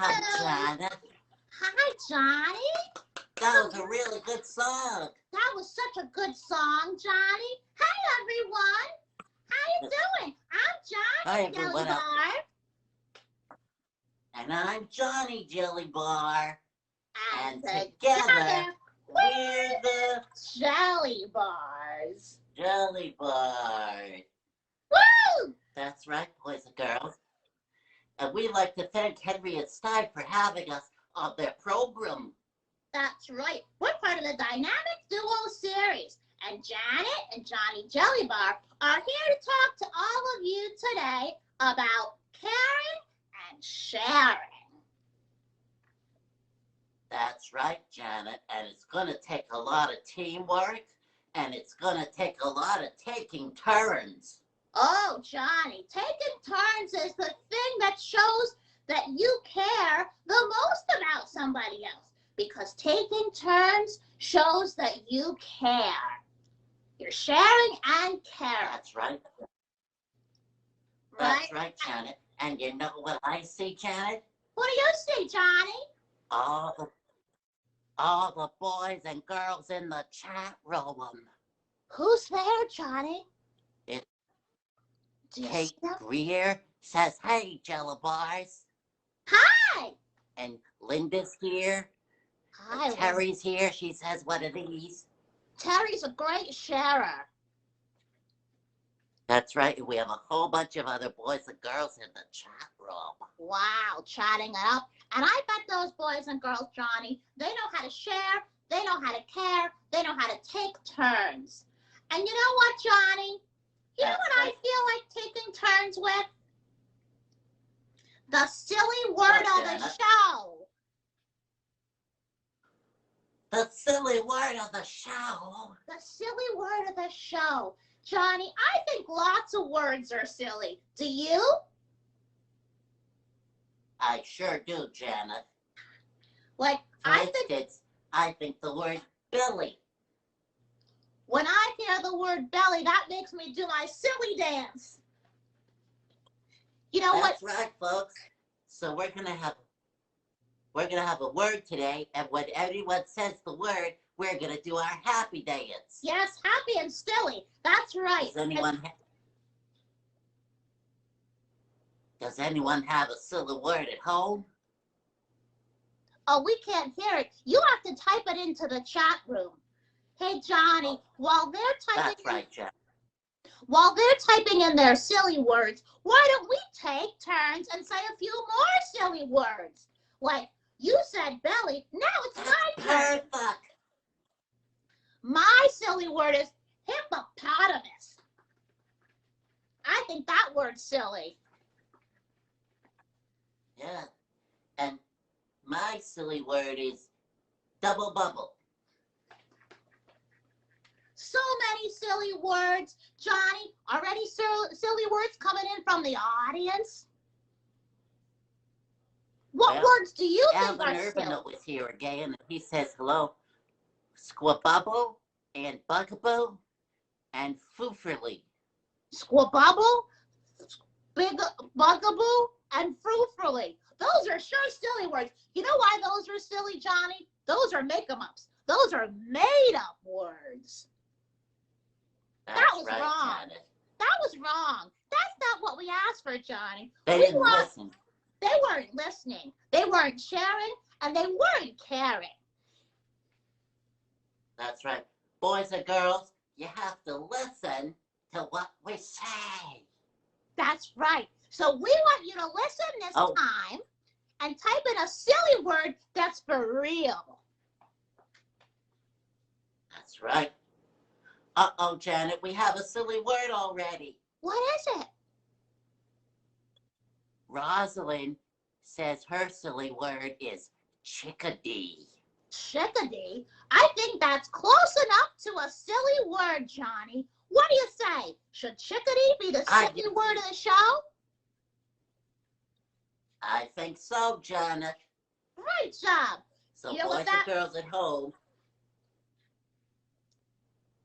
Hi, Janet. Hi, Johnny. That was a really good song. That was such a good song, Johnny. Hey, everyone. How you doing? I'm Johnny Jellybar. And I'm Johnny Jellybar. And together, we're the Jellybars. Jellybars. Woo! That's right, boys and girls. And we'd like to thank Henry and Stein for having us on their program. That's right. We're part of the Dynamic Duo series. And Janet and Johnny Jellybar are here to talk to all of you today about caring and sharing. That's right, Janet. And it's going to take a lot of teamwork, and it's going to take a lot of taking turns. Oh, Johnny, taking turns is the thing that shows that you care the most about somebody else. Because taking turns shows that you care. You're sharing and caring. That's right. Right? That's right, Janet. And you know what I see, Janet? What do you see, Johnny? All the boys and girls in the chat room. Who's there, Johnny? Kate Greer says, hey, Jellybars. Hi. And Linda's here. Hi. Terry's here. She says, what are these? Terry's a great sharer. That's right. We have a whole bunch of other boys and girls in the chat room. Wow, chatting it up. And I bet those boys and girls, Johnny, they know how to share, they know how to care, they know how to take turns. And you know what, Johnny? You know what I feel like taking turns with? The silly word of the show. The silly word of the show. The silly word of the show. Johnny, I think lots of words are silly. Do you? I sure do, Janet. Like, I think the word Billy. When I hear the word belly, that makes me do my silly dance. You know what? That's right, folks. So we're gonna have a word today, and when everyone says the word, we're gonna do our happy dance. Yes, happy and silly. That's right. Does anyone have a silly word at home? Oh, we can't hear it. You have to type it into the chat room. Hey, Johnny, while they're typing in their silly words, why don't we take turns and say a few more silly words? Like, you said belly, now it's my turn. Perfect. My silly word is hippopotamus. I think that word's silly. Yeah, and my silly word is double bubble. So many silly words. Johnny, already silly words coming in from the audience? What words do you think are silly? Alvin Urbano is here again, and he says hello. Squabubble and bugaboo and foofurly. Squabubble, bugaboo, and foofurly. Those are sure silly words. You know why those are silly, Johnny? Those are make-em-ups. Those are made-up words. That was wrong. Janet. That was wrong. That's not what we asked for, Johnny. They didn't listen. They weren't listening. They weren't sharing, and they weren't caring. That's right. Boys and girls, you have to listen to what we say. That's right. So we want you to listen this time and type in a silly word that's for real. That's right. Uh-oh, Janet, we have a silly word already. What is it? Rosalind says her silly word is chickadee. Chickadee? I think that's close enough to a silly word, Johnny. What do you say? Should chickadee be the silly word of the show? I think so, Janet. Great job. So boys and girls at home,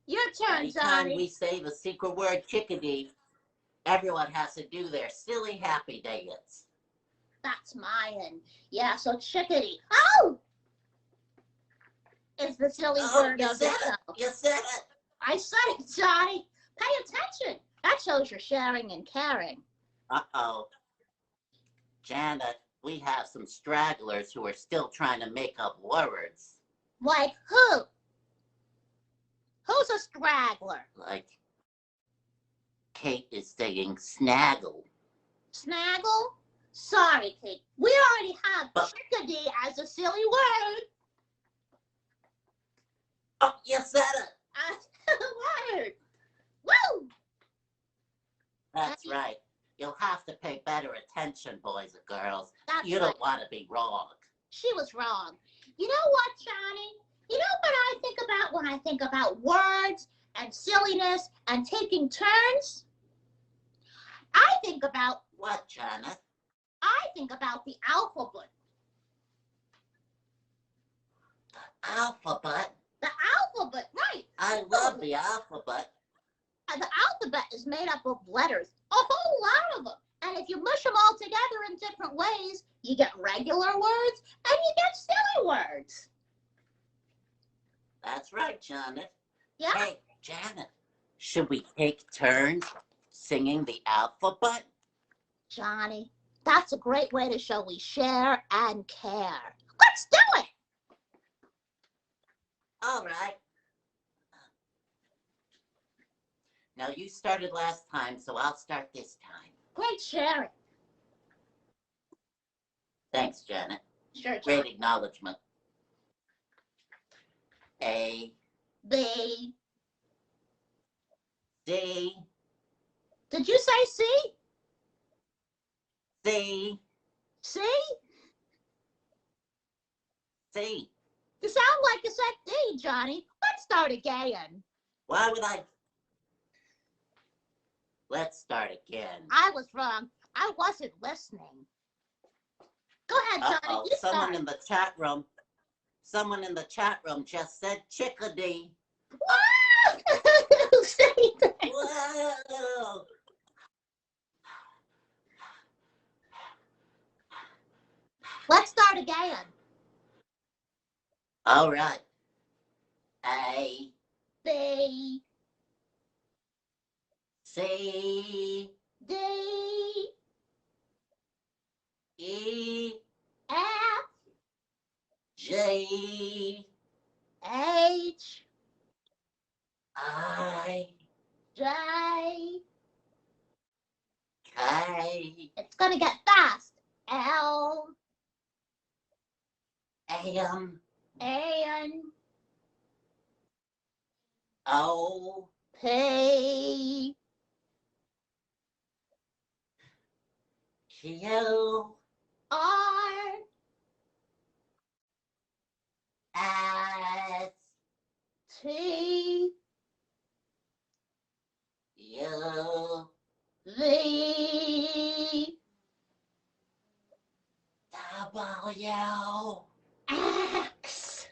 your turn, anytime Johnny. We say the secret word chickadee, everyone has to do their silly happy dance. That's mine. Yeah, so chickadee. Oh! Is the silly word you of said the it. show. You said it. I said it, Johnny. Pay attention. That shows you're sharing and caring. Uh-oh. Janet, we have some stragglers who are still trying to make up words. Like who? Who's a straggler? Like, Kate is saying snaggle. Snaggle? Sorry, Kate. We already have chickadee as a silly word. Oh, you said it. Word. Woo! That's right. You'll have to pay better attention, boys and girls. That's You right. don't want to be wrong. She was wrong. You know what, Johnny? You know what I think about when I think about words and silliness and taking turns? I think about What, Janet? I think about the alphabet. The alphabet? The alphabet, right. I love the alphabet. The alphabet is made up of letters, a whole lot of them. And if you mush them all together in different ways, you get regular words and you get silly words. That's right, Janet. Yeah. Hey, Janet, should we take turns singing the alphabet? Johnny, that's a great way to show we share and care. Let's do it. All right. Now, you started last time, so I'll start this time. Great sharing. Thanks, Janet. Sure, Johnny. Great acknowledgement. A, B. C, Did you say C? C, C? C. You sound like you said D, Johnny. Let's start again. Why would I? Let's start again. I was wrong. I wasn't listening. Go ahead, Johnny. Uh-oh, You someone start. in the chat room just said chickadee. What? Who said that? Whoa. Let's start again. All right. A, B, C, D, E, F, J, H, I, J. K, It's gonna get fast. L, M, N, O, P, Q, R, S, T, U, V, W, X,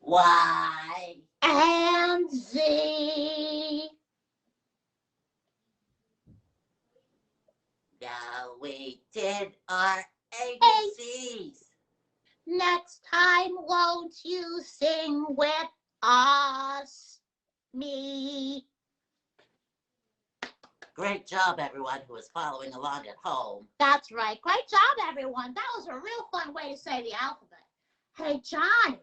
Y, and Z. Now we did our ABCs. Next time, won't you sing with us? Me. Great job, everyone who is following along at home. That's right. Great job, everyone. That was a real fun way to say the alphabet. Hey, Johnny.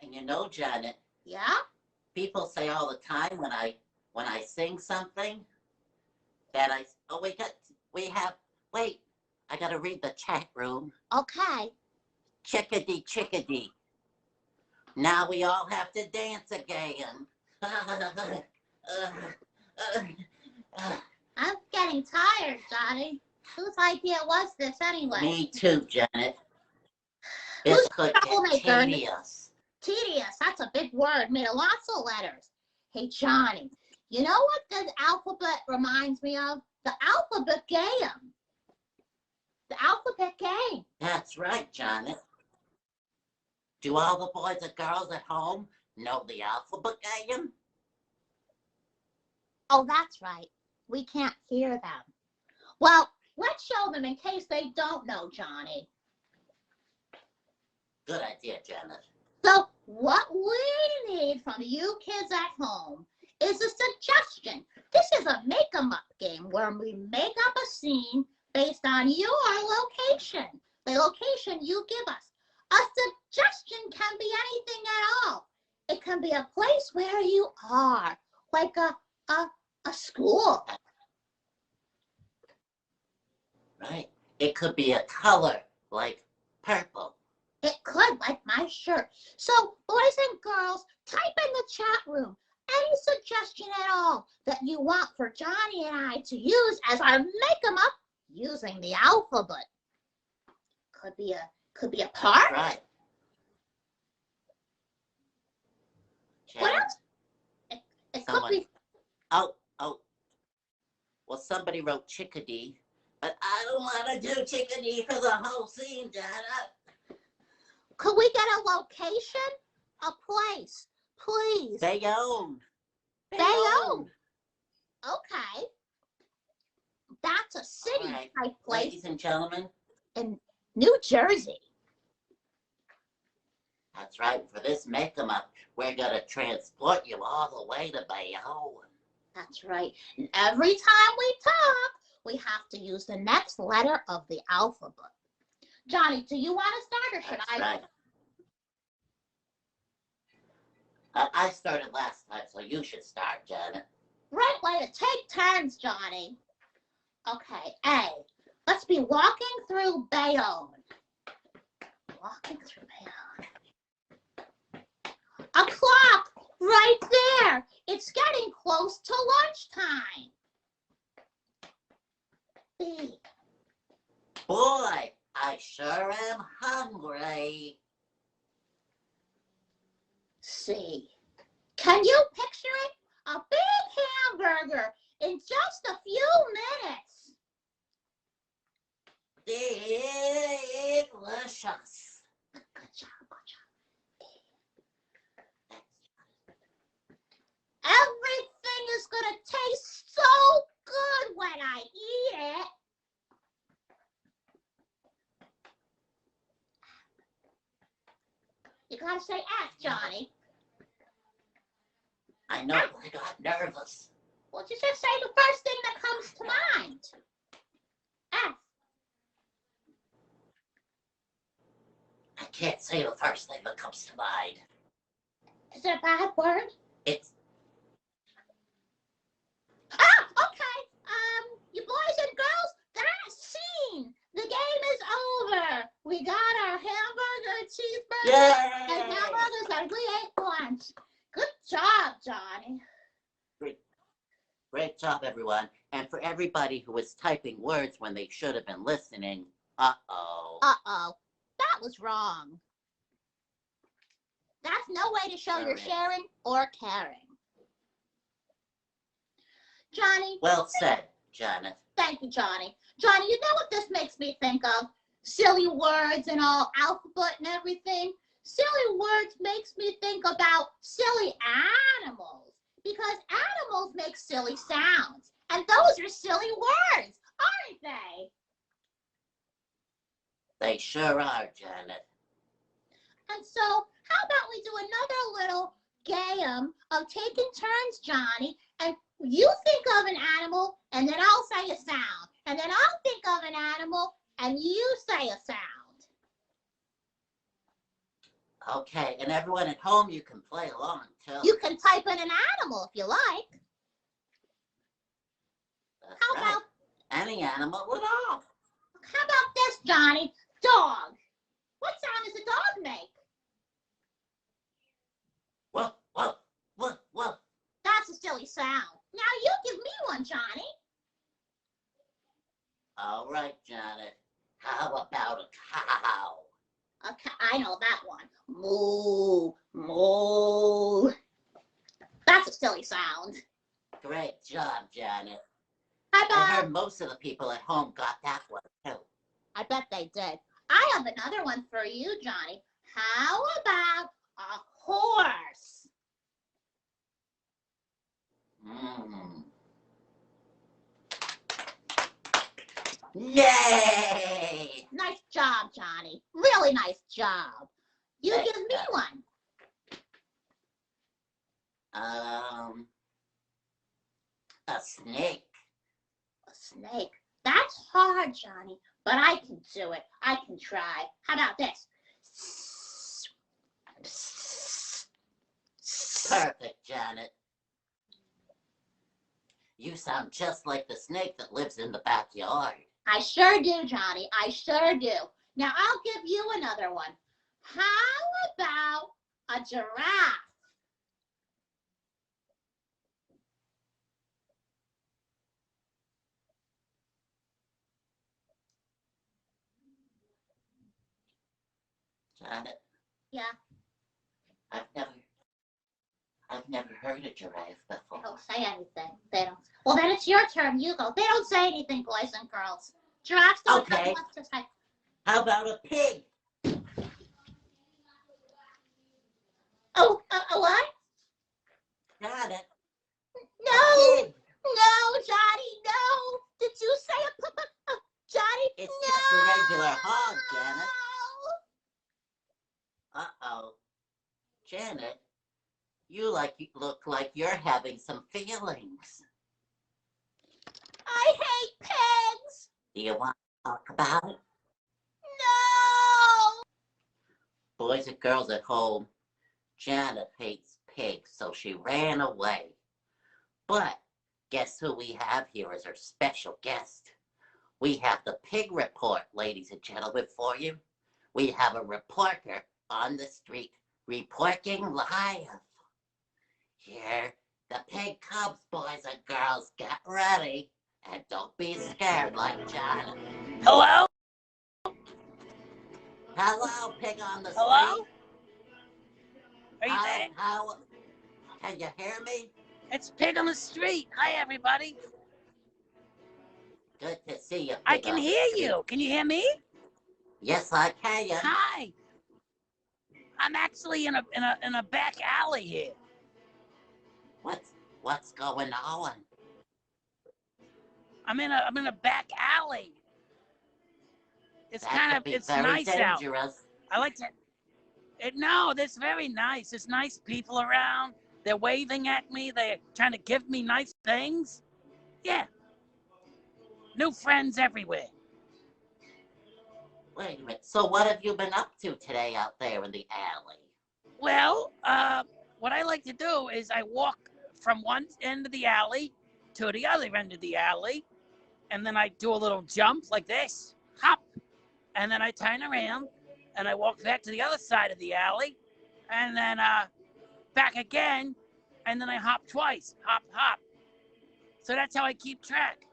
And you know, Janet, Yeah? people say all the time when I sing something that I gotta read the chat room. Okay. Chickadee, chickadee. Now we all have to dance again. I'm getting tired, Johnny. Whose idea was this anyway? Me too, Janet. Who's This could get troublemaker? tedious. Tedious. That's a big word made of lots of letters. Hey, Johnny, you know what the alphabet reminds me of? The alphabet game. The alphabet game. That's right, Janet. Do all the boys and girls at home know the alphabet game? Oh, that's right. We can't hear them. Well, let's show them in case they don't know, Johnny. Good idea, Janet. So what we need from you kids at home is a suggestion. This is a make-em-up game where we make up a scene based on your location, the location you give us. A suggestion can be anything at all. It can be a place where you are, like a school. Right. It could be a color, like purple. It could, like my shirt. So, boys and girls, type in the chat room any suggestion at all that you want for Johnny and I to use as our make-em-up using the alphabet. Could be a park. Right. What else? It could be. Oh. Well, somebody wrote chickadee, but I don't want to do chickadee for the whole scene, Janet. Could we get a location? A place, please. Bayonne. Okay. That's a city type place. Ladies and gentlemen. In New Jersey. That's right. For this make-em-up, we're going to transport you all the way to Bayonne. That's right. And every time we talk, we have to use the next letter of the alphabet. Johnny, do you want to start or should I? Right. I started last time, so you should start, Janet. Right, later. Take turns, Johnny. Okay, A. Let's be walking through Bayonne. Walking through Bayonne. A clock right there. It's getting close to lunchtime. B. Boy, I sure am hungry. C. Can you picture it? A big hamburger in just a few minutes. Delicious. Good job. Everything is going to taste so good when I eat it. You got to say F, Johnny. I know, but I got nervous. Well, just say the first thing that comes to mind. F. I can't say the first thing that comes to mind. Is it a bad word? It's... Okay. You boys and girls, that's scene. The game is over. We got our hamburger, cheeseburger, Yay! and hamburgers, and we ate lunch. Good job, Johnny. Great job, everyone. And for everybody who was typing words when they should have been listening, uh-oh. That was wrong. That's no way to show you're sharing or caring. Johnny. Well said, Janet. Thank you, Johnny. Johnny, you know what this makes me think of? Silly words and all, alphabet and everything. Silly words makes me think about silly animals. Because animals make silly sounds. And those are silly words, aren't they? They sure are, Janet. And so, how about we do another little game of taking turns, Johnny, and you think of an animal, and then I'll say a sound. And then I'll think of an animal, and you say a sound. Okay, and everyone at home, you can play along, too. You can type in an animal if you like. That's How right. about any animal at all? How about this, Johnny? Dog. What sound does a dog make? Woof, woof, woof, woof. That's a silly sound. Now you give me one, Johnny. All right, Janet. How about a cow? Okay, I know that one. Moo, moo. That's a silly sound. Great job, Janet. How I about, heard most of the people at home got that one, too. I bet they did. I have another one for you, Johnny. How about a horse? Yay! Nice job, Johnny. Really nice job. You Thanks, give me one. A snake. A snake. That's hard, Johnny, but I can do it. I can try. How about this? Perfect, Janet. You sound just like the snake that lives in the backyard. I sure do, Johnny. I sure do. Now, I'll give you another one. How about a giraffe? Janet? Yeah. I've never heard a giraffe before. They don't say anything. They don't. Well, then it's your turn. You go. They don't say anything, boys and girls. Giraffes don't have Okay. much to say. How about a pig? Oh, what? Janet? No! No, Johnny, no! Did you say a Johnny? It's no! just a regular hog, Janet. Uh-oh. Janet, you look like you're having some feelings. I hate pigs! Do you want to talk about it? No! Boys and girls at home, Janet hates pigs, so she ran away. But guess who we have here as our special guest? We have the pig report, ladies and gentlemen, for you. We have a reporter on the street reporting live. Here, the pig cubs, boys and girls, get ready. And don't be scared like Janet. Hello? Hello, pig on the street. Hello? Are you there? Can you hear me? It's Pig on the Street. Hi, everybody. Good to see you. I Pig can on the hear street. you. Can you hear me? Yes, I can. Hi. I'm actually in a back alley here. What's going on? I'm in a back alley. It's it's very nice out. dangerous. I like to. No, it's very nice. There's nice people around. They're waving at me. They're trying to give me nice things. Yeah. New friends everywhere. Wait a minute. So what have you been up to today out there in the alley? Well, what I like to do is I walk from one end of the alley to the other end of the alley, and then I do a little jump like this, hop, and then I turn around, and I walk back to the other side of the alley, and then back again, and then I hop twice, hop, hop. So that's how I keep track.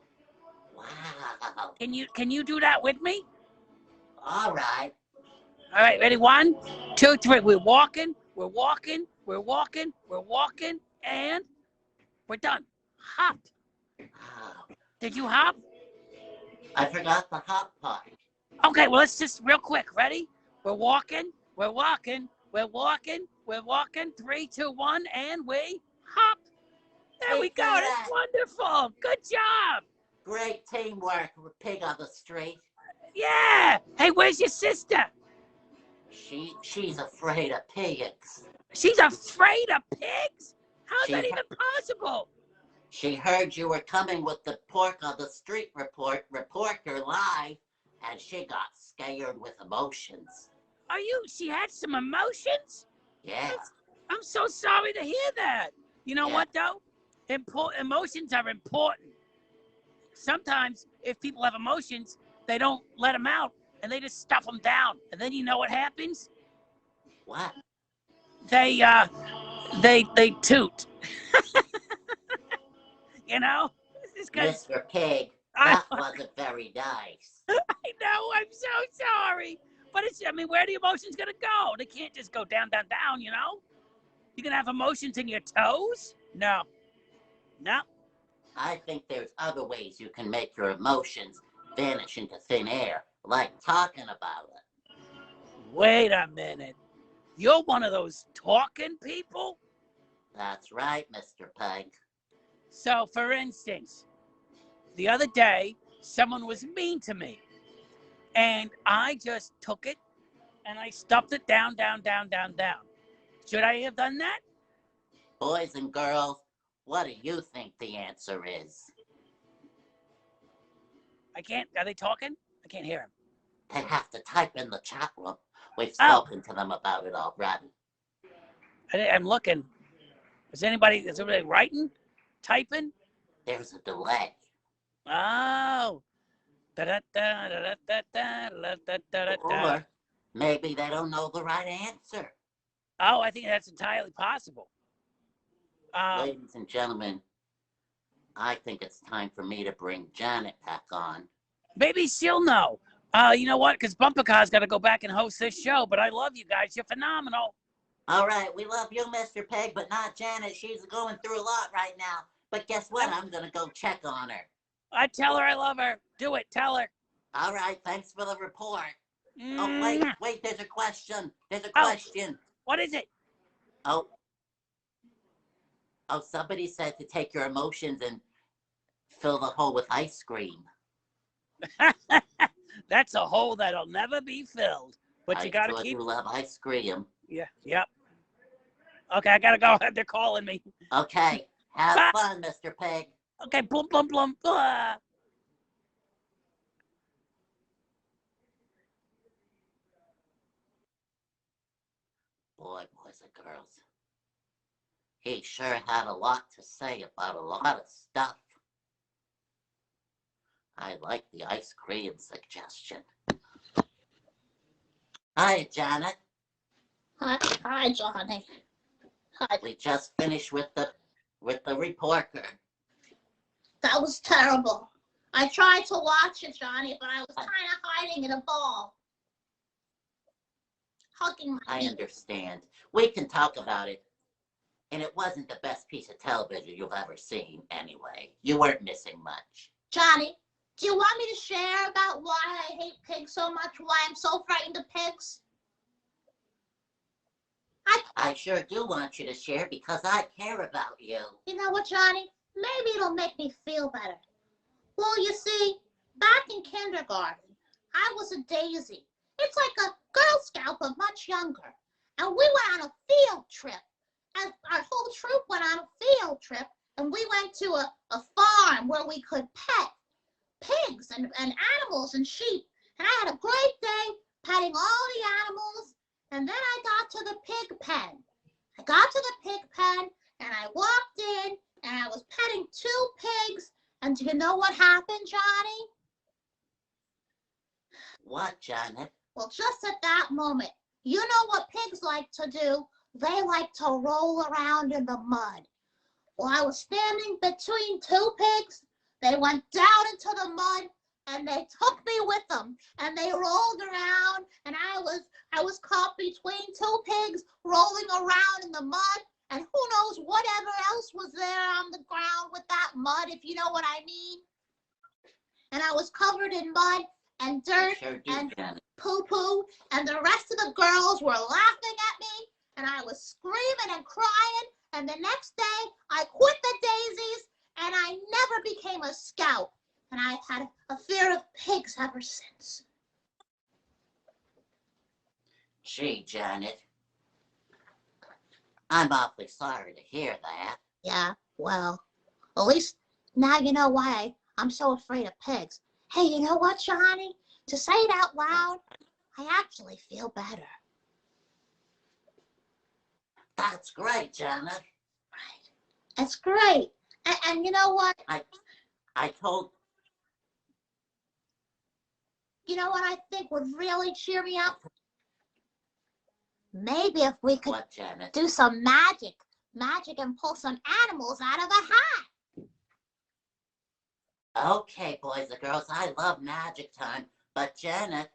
Wow. Can you do that with me? All right. All right, ready? 1, 2, 3. We're walking, we're walking, we're walking, we're walking, and we're done. Hop. Wow. Did you hop? I forgot the hop part. Okay, well, let's just real quick. Ready? We're walking, we're walking, we're walking, we're walking. 3, 2, 1, and we hop. There we go. That's wonderful. Good job. Great teamwork, Pig on the Street. Yeah. Hey, where's your sister? She's afraid of pigs. She's afraid of pigs? How's that She- even possible? She heard you were coming with the Pork on the Street reporter live, and she got scared with emotions. She had some emotions? Yeah. I'm so sorry to hear that. You know Yeah. what, though? Emotions are important. Sometimes if people have emotions, they don't let them out, and they just stuff them down. And then you know what happens? What? They toot. You know? It's 'cause Mr. Pig, that wasn't very nice. I know, I'm so sorry. But where are the emotions gonna go? They can't just go down, down, down, you know? You gonna have emotions in your toes? No. No. I think there's other ways you can make your emotions vanish into thin air, like talking about it. Wait a minute. You're one of those talking people? That's right, Mr. Pig. So, for instance, the other day, someone was mean to me. And I just took it and I stuffed it down, down, down, down, down. Should I have done that? Boys and girls, what do you think the answer is? I can't. Are they talking? I can't hear them. They have to type in the chat room. We've spoken to them about it already. I'm looking. Is anybody writing? Typing? There's a delay. Oh. Or maybe they don't know the right answer. Oh, I think that's entirely possible. Ladies and gentlemen, I think it's time for me to bring Janet back on. Maybe she'll know. You know what? Because Bumpercar's got to go back and host this show. But I love you guys. You're phenomenal. All right, we love you, Mr. Peg, but not Janet. She's going through a lot right now. But guess what? I'm going to go check on her. I tell her I love her. Do it. Tell her. All right, thanks for the report. Mm. Oh, wait, there's a question. There's a question. What is it? Oh, somebody said to take your emotions and fill the hole with ice cream. That's a hole that'll never be filled. But you got to keep. I love ice cream. Yeah, yep. Okay, I got to go. They're calling me. Okay, have fun, Mr. Pig. Okay, blum, blum, blum. Blah. Boys and girls. He sure had a lot to say about a lot of stuff. I like the ice cream suggestion. Hi, Janet. Hi, Johnny. Hi. We just finished with the reporter. That was terrible. I tried to watch it, Johnny, but I was kind of hiding in a ball. Hugging my I knee. understand. We can talk about it. And it wasn't the best piece of television you've ever seen anyway. You weren't missing much. Johnny, do you want me to share about why I hate pigs so much? Why I'm so frightened of pigs? I sure do want you to share because I care about you. You know what, Johnny? Maybe it'll make me feel better. Well, you see, back in kindergarten, I was a daisy. It's like a Girl Scout, but much younger. And we went on a field trip. And our whole troop went on a field trip. And we went to a farm where we could pet pigs and animals and sheep. And I had a great day petting all the animals. And then I got to the pig pen. I got to the pig pen and I walked in and I was petting 2 pigs. And do you know what happened, Johnny? What, Janet? Well, just at that moment, you know what pigs like to do? They like to roll around in the mud. Well, I was standing between 2 pigs. They went down into the mud and they took me with them. And they rolled around and I was caught between 2 pigs rolling around in the mud. And who knows whatever else was there on the ground with that mud, if you know what I mean. And I was covered in mud and dirt and poo-poo. And the rest of the girls were laughing at me. And I was screaming and crying. And the next day, I quit the daisies. And I never became a scout. And I've had a fear of pigs ever since. Gee, Janet. I'm awfully sorry to hear that. Yeah, well, at least now you know why I'm so afraid of pigs. Hey, you know what, Johnny? To say it out loud, I actually feel better. That's great, Janet. Right. That's great. And you know what? I told... You know what I think would really cheer me up? Maybe if we could do some magic and pull some animals out of a hat. Okay, boys and girls, I love magic time. But Janet,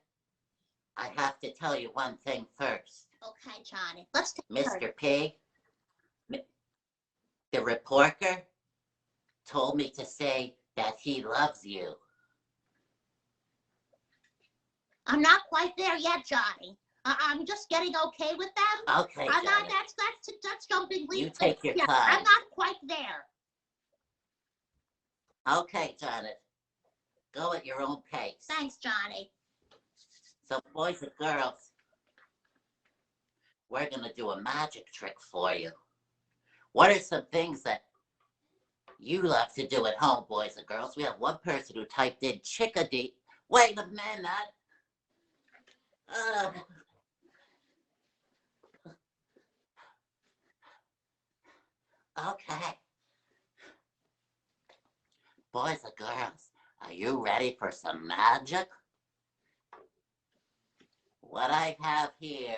I have to tell you one thing first. Okay, Johnny, let's take Mr. Pig, the reporter, told me to say that he loves you. I'm not quite there yet, Johnny. I'm just getting okay with them. Okay, I'm not. Janet. That's jumping leaps. You take your time. I'm not quite there. Okay, Janet. Go at your own pace. Thanks, Johnny. So, boys and girls, we're going to do a magic trick for you. What are some things that you love to do at home, boys and girls? We have one person who typed in chickadee. Wait a minute. Okay. Boys and girls, are you ready for some magic? What I have here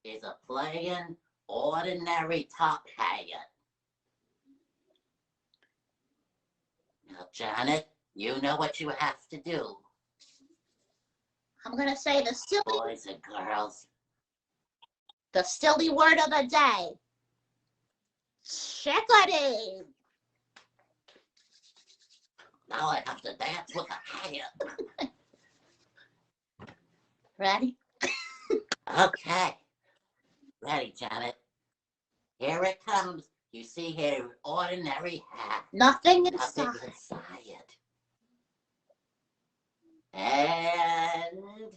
is a plain, ordinary top hat. Now, Janet, you know what you have to do. I'm going to say the silly Boys and girls. The silly word of the day. Chickadee. Now I have to dance with a hat. Ready? Okay. Ready, Janet. Here it comes. You see here, ordinary hat. Nothing Nothing inside. inside it. And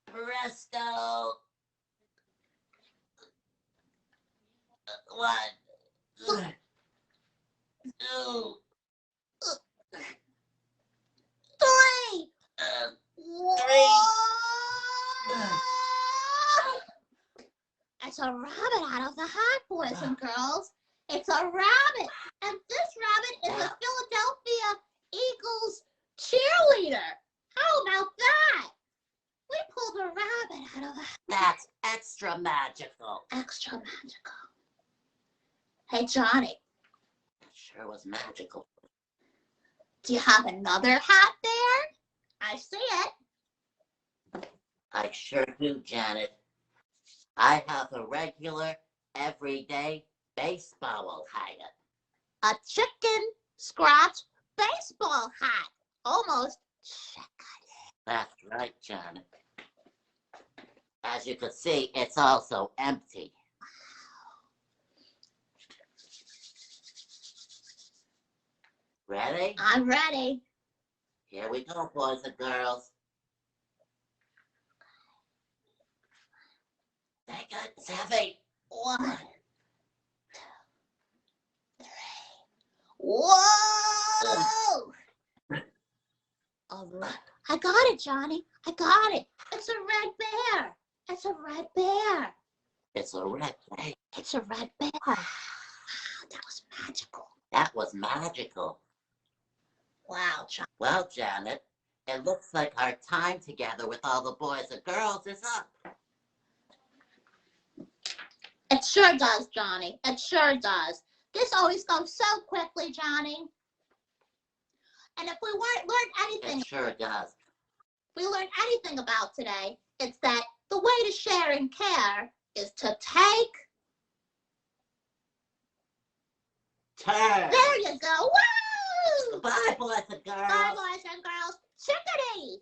presto. One, two, Three. three. It's a rabbit out of the hat, boys and girls. It's a rabbit. And this rabbit is a Philadelphia Eagles cheerleader. How about that? We pulled a rabbit out of the hat. That's extra magical. Extra magical. Hey, Johnny, That sure was magical. do you have another hat there? I see it. I sure do, Janet. I have a regular, everyday baseball hat. A chicken scratch baseball hat. Almost chickadee. That's right, Janet. As you can see, it's also empty. Ready? I'm ready. Here we go, boys and girls. Take it, it's heavy. 1, 2, 3. Whoa! All right. I got it, Johnny. I got it. It's a red bear. It's a red bear. It's a red bear. It's a red bear. Wow, that was magical. That was magical. Wow, Johnny. Well, Janet, it looks like our time together with all the boys and girls is up. It sure does, Johnny. It sure does. This always goes so quickly, Johnny. And if we learned anything, It sure does. we learned anything about today, it's that the way to share and care is to take. Turn. There you go. Woo! Bye, boys and girls. Bye, boys and girls. Chickadee.